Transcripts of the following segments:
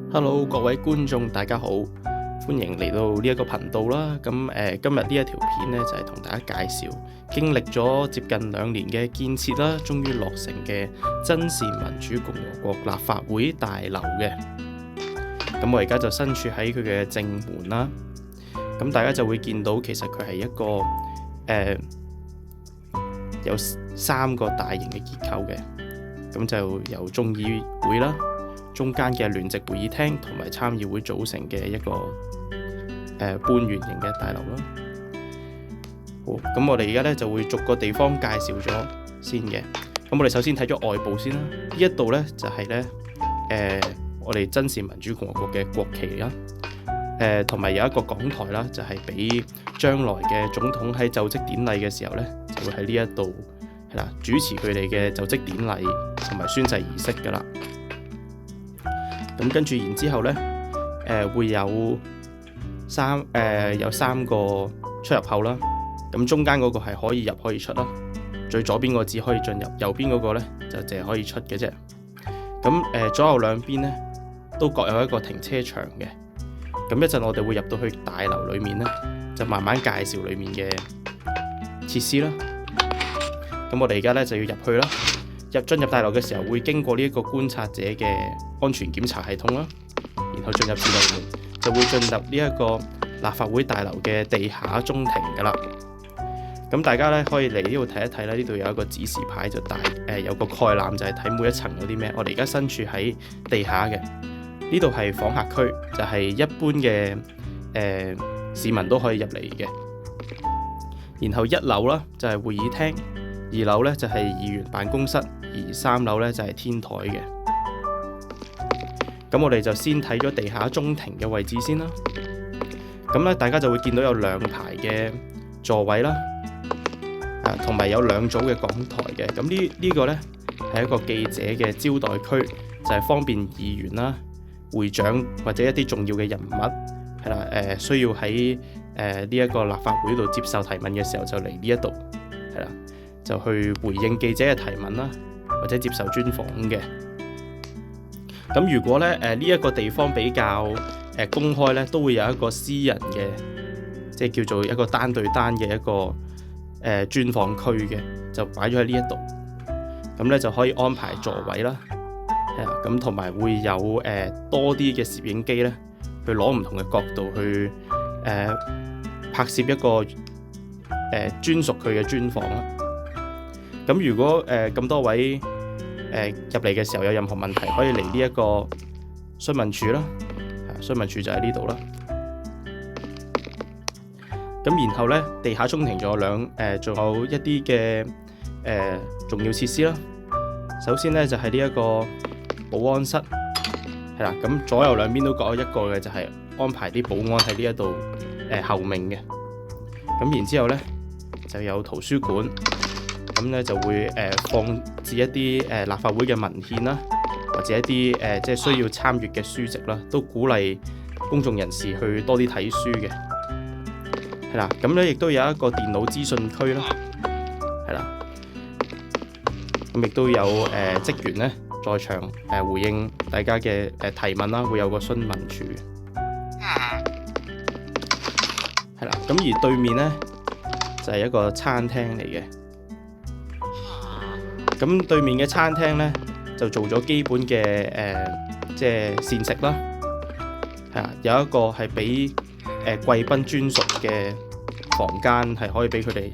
Hello，各位觀眾，大家好，歡迎嚟到呢一個頻道啦。今日呢一條片呢，就係同大家介紹經歷咗接近2年嘅建設啦，終於落成嘅真善民主共和國立法會大樓嘅。咁我而家就身處喺佢嘅正門啦。咁大家就會見到，其實佢係一個有3個大型嘅結構嘅。咁就由眾議會啦，中間嘅聯席會議廳同埋參議會組成嘅一個半圓形嘅大樓啦。好，咁我哋而家咧就會逐個地方介紹咗先嘅。咁我哋首先睇咗外部先啦。呢一度咧就係咧我哋真善民主共和國嘅國旗啦。同埋有一個講台啦，就係俾將來嘅總統喺就職典禮嘅時候咧，就會喺呢一度係啦主持佢哋嘅就職典禮同埋宣誓儀式噶啦。咁跟住然之後咧，會有三個出入口啦。咁中間嗰個係可以入可以出啦，最左邊嗰個只可以進入，右邊嗰個咧就淨係可以出嘅啫。咁左右兩邊咧都各有一個停車場嘅。咁一陣我哋會入到去大樓裏面咧，就慢慢介紹裏面嘅設施啦。咁我哋而家咧就要入去啦。進入大樓嘅時候會經過呢一個觀察者嘅安全檢查系統啦，然後進入自動門，就會進入呢一個立法會大樓嘅地下中庭噶啦。咁大家咧可以嚟呢度睇一睇啦，呢度有一個指示牌，就有個概覽，就係睇每一層有啲咩。我哋而家身處喺地下嘅，呢度係訪客區，就係一般嘅市民都可以入嚟嘅。然後1樓啦就係會議廳，2樓咧就係議員辦公室，而3樓咧就係天台嘅。咁我哋就先睇咗地下中庭嘅位置先啦。咁咧大家就會見到有2排嘅座位啦，同埋有2組嘅講台嘅。咁呢個咧係一個記者嘅招待區，就係方便議員啦、會長或者一啲重要嘅人物係啦，需要喺呢一個立法會度接受提問嘅時候就嚟呢一度係啦，就去回應記者嘅提問啦，或者接受專訪嘅。咁如果咧呢一個地方比較公開咧，都會有一個私人嘅，即係叫做一個單對單嘅一個專訪區嘅，就擺咗喺呢一度。咁咧就可以安排座位啦，係啊，咁同埋會有多啲嘅攝影機咧，去攞唔同嘅角度去拍攝一個專屬佢嘅專訪啦。咁如果咁多位入嚟嘅時候有任何問題，可以嚟呢一個詢問處啦，詢問處就喺呢度啦。咁然後咧，地下中庭仲有仲有一啲嘅重要設施啦。首先咧就係呢一個保安室，係啦，咁左右兩邊都各有一個嘅，就係安排啲保安喺呢一度候命嘅。咁然之後咧就有圖書館。咁咧就會放置一啲立法會嘅文獻啦，或者一啲即係需要參閱嘅書籍啦，都鼓勵公眾人士去多啲睇書嘅，係啦。咁咧亦都有一個電腦資訊區啦，係啦。咁亦都有職員咧在場回應大家嘅提問啦，會有個詢問處，係啦。咁而對面咧就係一個餐廳嚟嘅。咁對面嘅餐廳呢，就做咗基本嘅即係膳食啦，係啊，有一個係俾貴賓專屬嘅房間，係可以俾佢哋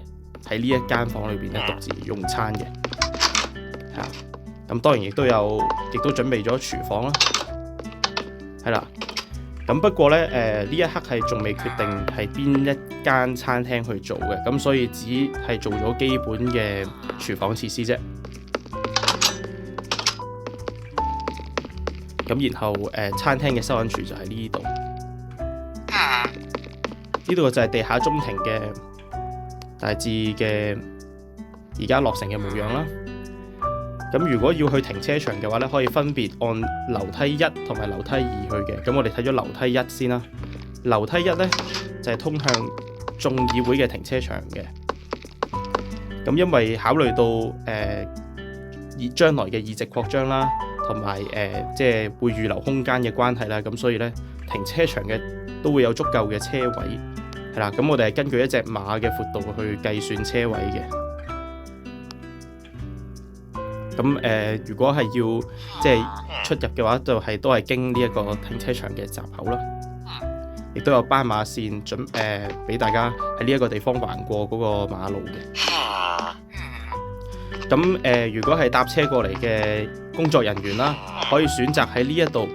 喺呢一間房裏邊咧獨自用餐嘅，係啊。咁當然亦都準備咗廚房啦，係啦。咁不過呢，呢一刻係仲未決定係邊一間餐廳去做嘅，咁所以只係做咗基本嘅廚房設施啫。咁然後餐廳嘅收銀處就喺呢度，呢度就係地下中庭嘅大致嘅而家落成嘅模樣啦。咁如果要去停車場嘅話咧，可以分別按樓梯1同埋樓梯2去嘅。咁我哋睇咗樓梯1先啦。樓梯1咧就係通向眾議會嘅停車場嘅。咁因為考慮到將來嘅議席擴張啦，同埋即係會預留空間嘅關係啦，咁所以呢，停車場嘅都會有足夠嘅車位，係啦。咁我哋係根據一隻馬嘅闊度去計算車位嘅。咁如果係要即係出入嘅話，都係經呢一個停車場嘅閘口啦，亦都有斑馬線俾大家喺呢一個地方橫過嗰個馬路嘅。咁如果係搭車過嚟嘅工作人員啦，可以選擇喺呢一度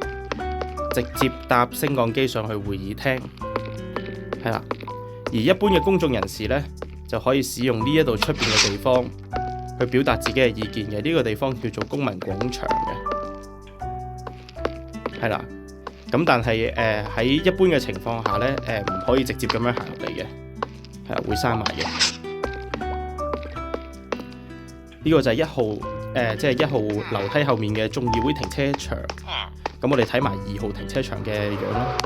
直接搭升降機上去會議廳，係啦。而一般嘅公眾人士呢，就可以使用呢一度出邊嘅地方去表達自己嘅意見嘅。呢個地方叫做公民廣場嘅，係啦。咁但係喺一般嘅情況下呢，唔可以直接咁樣行入嚟嘅，係啦，會閂埋嘅。呢個就係1號即係1號樓梯後面嘅眾議會停車場。咁我哋睇埋2號停車場嘅樣啦。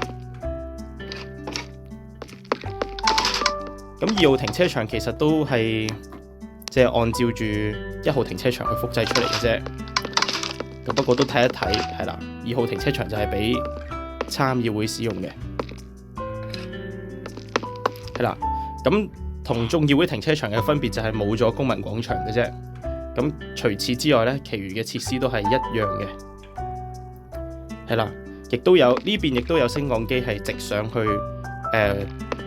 咁2號停車場其實都係即係按照住1號停車場去複製出嚟嘅啫。咁不過都睇一睇，係啦。2號停車場就係俾參議會使用嘅，係啦。咁同眾議會停車場嘅分別就係冇咗公民廣場嘅啫。咁除此之外呢，其餘嘅設施都係一樣嘅，係啦，亦都有呢邊亦都有升降機係直上去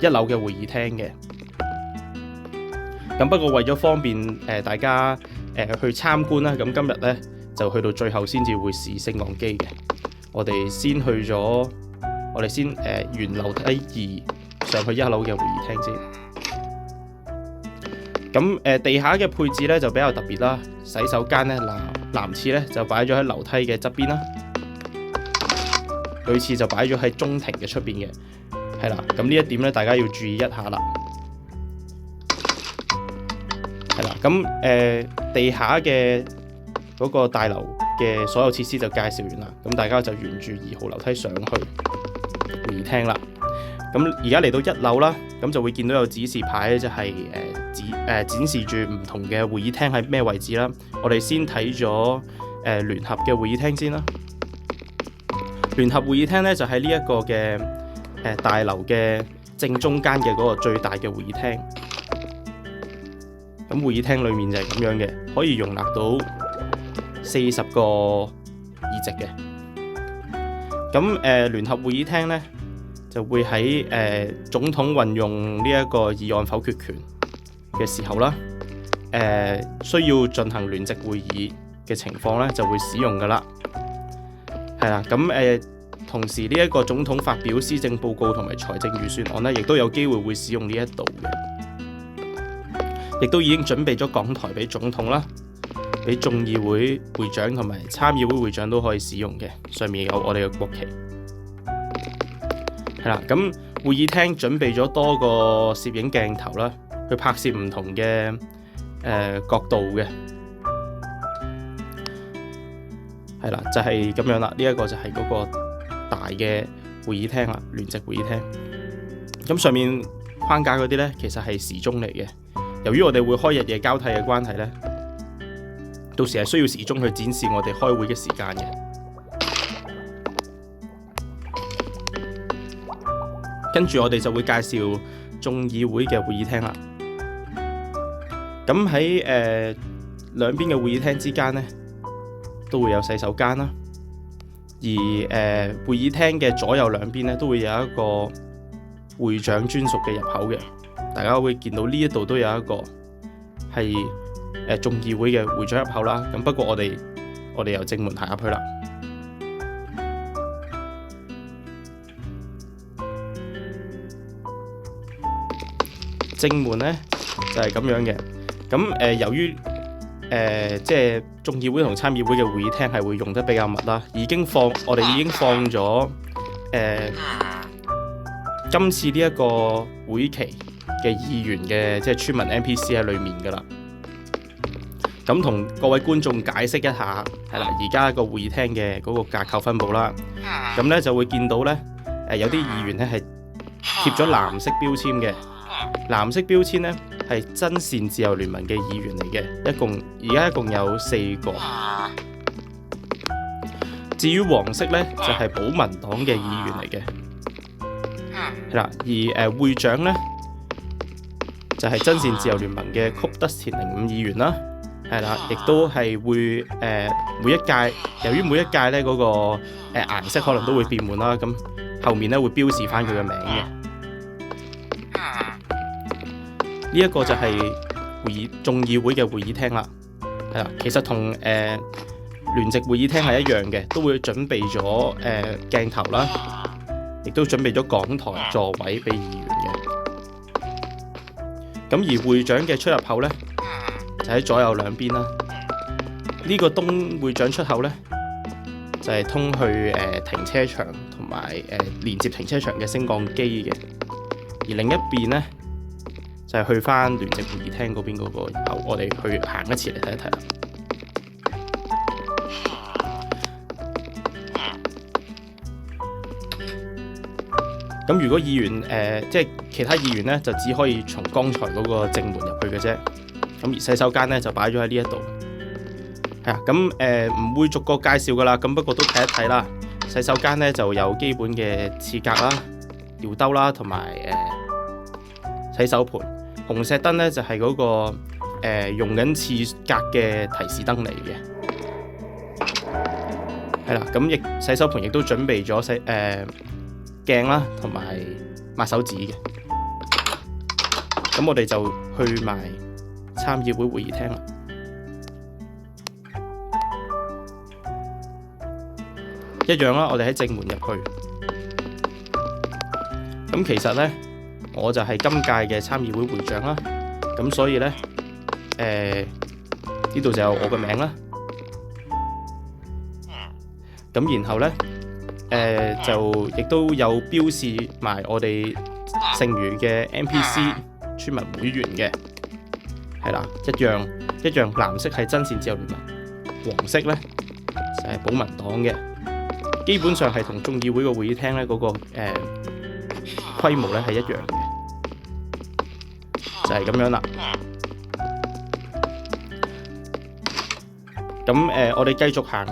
1樓嘅會議廳嘅。咁不過為咗方便大家去參觀啦，咁今日呢就去到最後先至會試升降機嘅。我哋先沿樓梯2上去1樓嘅會議廳先。咁地下嘅配置咧就比較特別啦，洗手間咧男廁咧就擺咗喺樓梯嘅側邊啦，女廁就擺咗喺中庭嘅出邊嘅，係啦。咁呢一點咧大家要注意一下啦，係啦。咁地下嘅嗰個大樓嘅所有設施就介紹完啦，咁大家就沿住2號樓梯上去會議廳啦。咁而家嚟到1樓啦，咁就會見到有指示牌咧，就係展示住唔同嘅會議廳喺咩位置啦。我哋先睇咗聯合嘅會議廳先啦。聯合會議廳咧就喺呢一個嘅大樓嘅正中間嘅嗰個最大嘅會議廳。咁會議廳裡面就係咁樣嘅，可以容納到40個議席嘅。咁聯合會議廳咧就會喺總統運用呢一個議案否決權嘅時候啦，需要進行聯席會議嘅情況咧，就會使用噶啦，係啦。咁同時呢一個總統發表施政報告同埋財政預算案咧，亦都有機會會使用呢一度嘅，亦都已經準備咗講台俾總統啦，俾眾議會會長同埋參議會會長都可以使用嘅，上面有我哋嘅國旗，係啦。咁會議廳準備咗多個攝影鏡頭啦，去拍攝唔同嘅角度嘅，係啦，就係咁樣啦。呢一個就係嗰個大嘅會議廳啦，聯席會議廳。咁上面框架嗰啲呢，其實係時鐘嚟嘅。由於我哋會開日夜交替嘅關係呢，到時係需要時鐘去展示我哋開會嘅時間嘅。跟住我哋就會介紹眾議會嘅會議廳啦。咁喺兩邊嘅會議廳之間呢，都會有洗手間啦。而會議廳嘅左右兩邊呢，都會有一個會長專屬嘅入口嘅。大家會見到呢一度都有一個係眾議會嘅會長入口啦。咁不過我哋由正門行入去啦。正門呢就係咁樣嘅。咁由於即係眾議會同參議會嘅會議廳係會用得比較密啦，我哋已經放咗今次呢一個會期嘅議員嘅即係村民 NPC 喺裏面噶啦。咁同各位觀眾解釋一下，係啦，而家個會議廳嘅嗰個架構分佈啦。咁呢就會見到呢，有啲議員呢係貼咗藍色標籤嘅。藍色標籤呢係真善自由聯盟嘅議員嚟嘅，而家一共有4個，至於黃色呢，就係保民黨嘅議員嚟嘅，係啦。而會長呢，就係真善自由聯盟嘅曲德田05議員啦，係啦，亦都係會每一屆，由於每一屆呢嗰個顏色可能都會變換啦，咁後面呢會標示翻佢嘅名嘅。呢一個就係眾議會嘅會議廳啦，係啦，其實同聯席會議廳係一樣嘅，都會準備咗鏡頭啦，亦都準備咗講台座位俾議員嘅。咁而會長嘅出入口呢，就喺左右兩邊啦。呢個東會長出口呢，就係通去停車場同埋連接停車場嘅升降機嘅，而另一邊呢，就係去翻聯席會議廳嗰邊嗰個入口。我哋去行一次嚟睇一睇啦。咁如果議員即係其他議員呢，就只可以從剛才嗰個正門入去嘅啫。咁而洗手間呢，就擺咗喺呢一度。係啊，咁唔會逐個介紹噶啦。咁不過都睇一睇啦。洗手間呢，就有基本嘅廁格啦、尿兜啦，同埋洗手盆。紅石燈呢，就係嗰個用緊廁格嘅提示燈嚟嘅。係啦，咁亦洗手盆亦都準備咗鏡啦，同埋抹手紙嘅。咁我哋就去埋參議會會議廳啦。一樣啦，我哋喺正門入去。咁其實呢，我就係今屆嘅參議會會長啦。咁所以呢，呢度就有我嘅名啦。咁然後呢，就亦都有標示埋我哋剩餘嘅 NPC 村民會員嘅，係啦，一樣，藍色係真善自由聯盟，黃色呢就係保民黨嘅，基本上係同眾議會個會議廳呢嗰個規模呢係一樣嘅，就係咁樣啦。咁我哋繼續行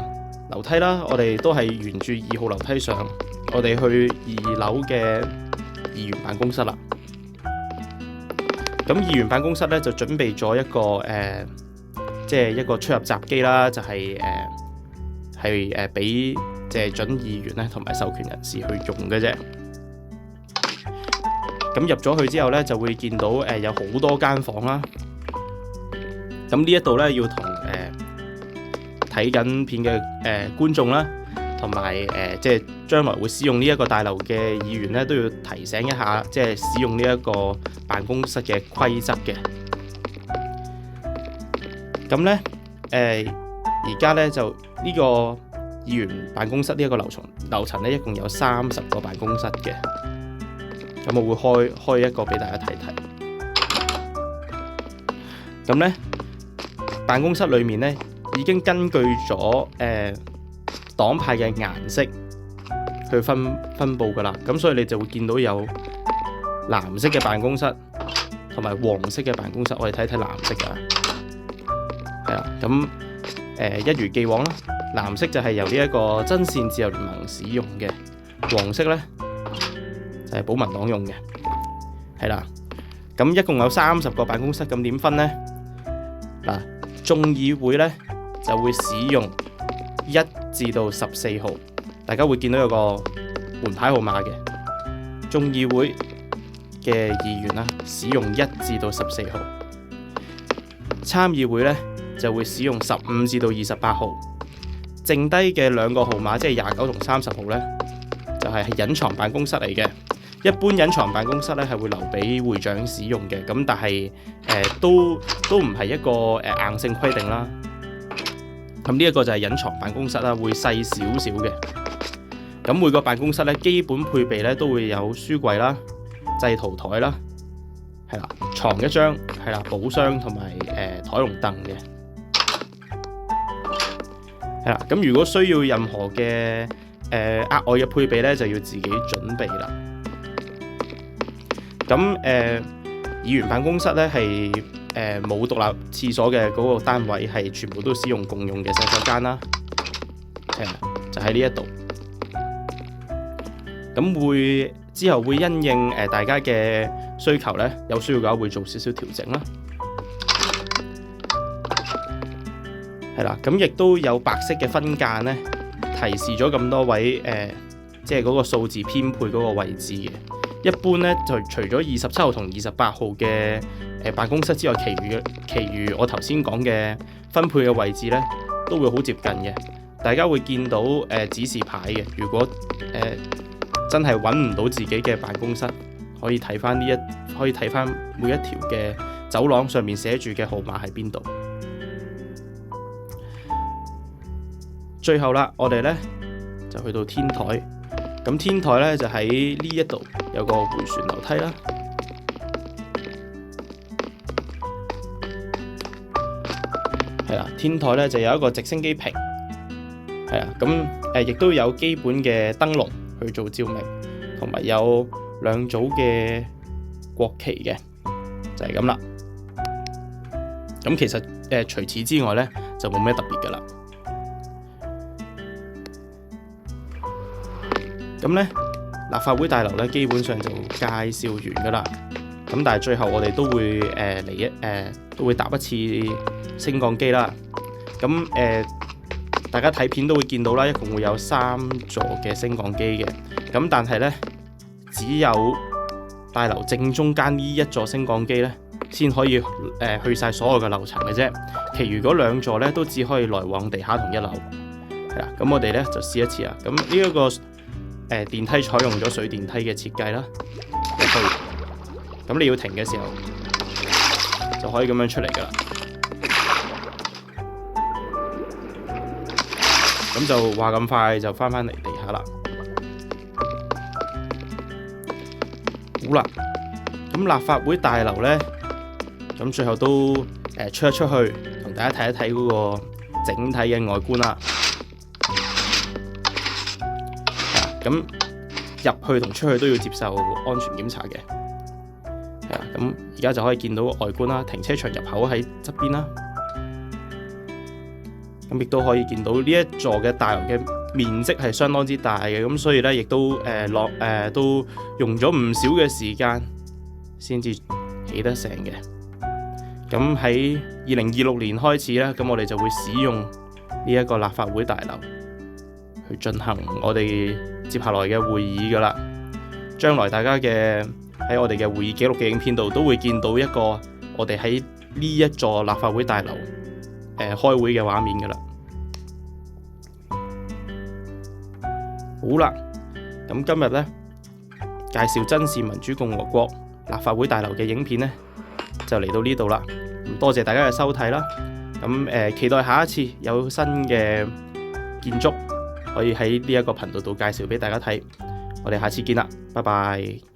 樓梯啦，我哋都係沿住2號樓梯上，我哋去2樓嘅議員辦公室啦。咁議員辦公室咧就準備咗一個即係一個出入閘機啦，就係俾謝準議員咧同埋授權人士去用嘅啫。咁入咗去之後咧，就會見到有好多間房啦。咁呢一度咧要同睇緊片嘅觀眾啦，同埋即係將來會使用呢一個大樓嘅議員咧，都要提醒一下，即係使用呢一個辦公室嘅規則嘅。咁咧而家咧就呢個議員辦公室呢一個樓層咧，一共有30個辦公室嘅。咁我會開一個俾大家睇睇。咁咧辦公室裏面咧，已經根據咗黨派嘅顏色去分佈㗎啦，咁所以你就會見到有藍色嘅辦公室同埋黃色嘅辦公室。我哋睇睇藍色㗎，係啦，咁一如既往啦，藍色就係由呢一個真善自由聯盟使用嘅，黃色呢就係保民黨用嘅，係啦。咁一共有30個辦公室，咁點分呢？嗱，眾議會呢就會使用1至到14號，大家會見到有個門牌號碼嘅。眾議會嘅議員啦，使用1至到14號。參議會呢就會使用15至到28號。剩低嘅2個號碼，即係29同30號呢，就係隱藏辦公室嚟嘅。一般隱藏辦公室咧係會留俾會長使用嘅，咁但係都唔係一個硬性規定啦。咁呢一個就係隱藏辦公室啦，會細少少嘅。咁每個辦公室咧基本配備咧都會有書櫃啦、製圖台啦，係啦，床一張，係啦，寶箱同埋台龍凳嘅，係啦。咁如果需要任何嘅額外嘅配備咧，就要自己準備啦。咁議員辦公室咧係冇獨立廁所嘅，嗰個單位係全部都使用共用嘅洗手間啦。就喺呢一度。咁之後會因應大家嘅需求呢，有需要嘅話會做少少調整啦。係啦，咁亦都有白色嘅分間呢，提示咗咁多位即係嗰個數字編配嗰個位置嘅。一般呢，就除咗27號同28號嘅辦公室之外，其餘我頭先講嘅分配嘅位置呢，都會好接近嘅。大家會見到指示牌嘅。如果真係揾唔到自己嘅辦公室，可以睇翻每一條嘅走廊上面寫住嘅號碼喺邊度。最後啦，我哋呢就去到天台。咁天台呢就喺呢一度有個迴旋樓梯啦。係啦，天台呢就有一個直升機坪。係啊，咁亦都有基本嘅燈籠去做照明，同埋有2組嘅國旗嘅，就係咁啦。咁其實除此之外呢，就冇咩特別噶啦。咁呢，立法會大樓呢，基本上就介紹完噶啦。咁但係最後我哋都會都會搭一次升降機啦。咁大家睇片都會見到啦，一共會有3座嘅升降機嘅。咁但係呢，只有大樓正中間呢一座升降機呢，先可以去晒所有嘅樓層嘅啫。其餘嗰2座呢，都只可以來往地下同1樓。係啦，咁我哋呢就試一次啦。咁呢一個電梯採用咗水電梯嘅設計啦，入去。咁你要停嘅時候，就可以咁樣出嚟㗎啦。咁就話咁快就翻嚟地下啦。好啦，咁立法會大樓呢，咁最後都出一出去，同大家睇一睇嗰個整體嘅外觀啦。咁入去同出去都要接受安全檢查嘅。係啊，咁而家就可以見到外觀啦，停車場入口喺側邊啦。咁亦都可以見到呢一座嘅大樓嘅面積係相當之大嘅，咁所以咧亦都都用咗唔少嘅時間先至起得成嘅。咁喺2026年開始咧，咁我哋就會使用呢一個立法會大樓去進行我哋接下來嘅會議噶啦。將來大家喺我哋嘅會議記錄嘅影片度都會見到一個我哋喺呢一座立法會大樓開會嘅畫面噶啦。好啦，咁今日呢，介紹真視民主共和國立法會大樓嘅影片呢，就嚟到呢度啦。咁多謝大家嘅收睇啦。咁期待下一次有新嘅建築可以喺呢一個頻道度介紹俾大家睇。我哋下次見啦，拜拜。